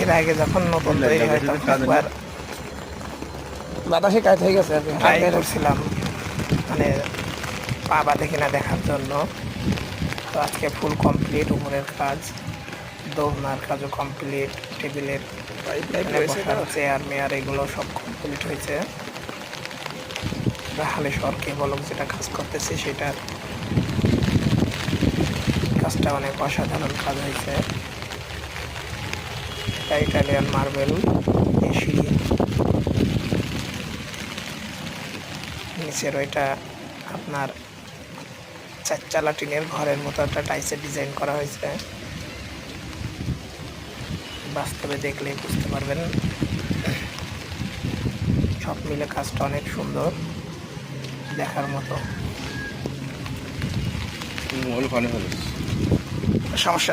এর আগে যখন নতুন তৈরি হয় তখন একবার বাতাসে কাজ হয়ে গেছে, আমি হাত বের করছিলাম মানে পা বাঁধে কিনা দেখার জন্য। তো আজকে ফুল কমপ্লিট, উপরের কাজ, দোলনার কাজও কমপ্লিট, টেবিলের চেয়ার মেয়ার এগুলো সব কমপ্লিট হয়েছে। হালে সরকে বলক যেটা কাজ করতেছি সেটার কাজটা অনেক অসাধারণ কাজ হয়েছে। এটা ইটালিয়ান মার্বেল সিঁড়ি, নিচের ওইটা আপনার চারচালা টিনের ঘরের মতো একটা টাইসের ডিজাইন করা হয়েছে। বাস্তবে দেখলেই বুঝতে পারবেন। সব মিলে কাজটা অনেক সুন্দর, দেখার মতো। সমস্যা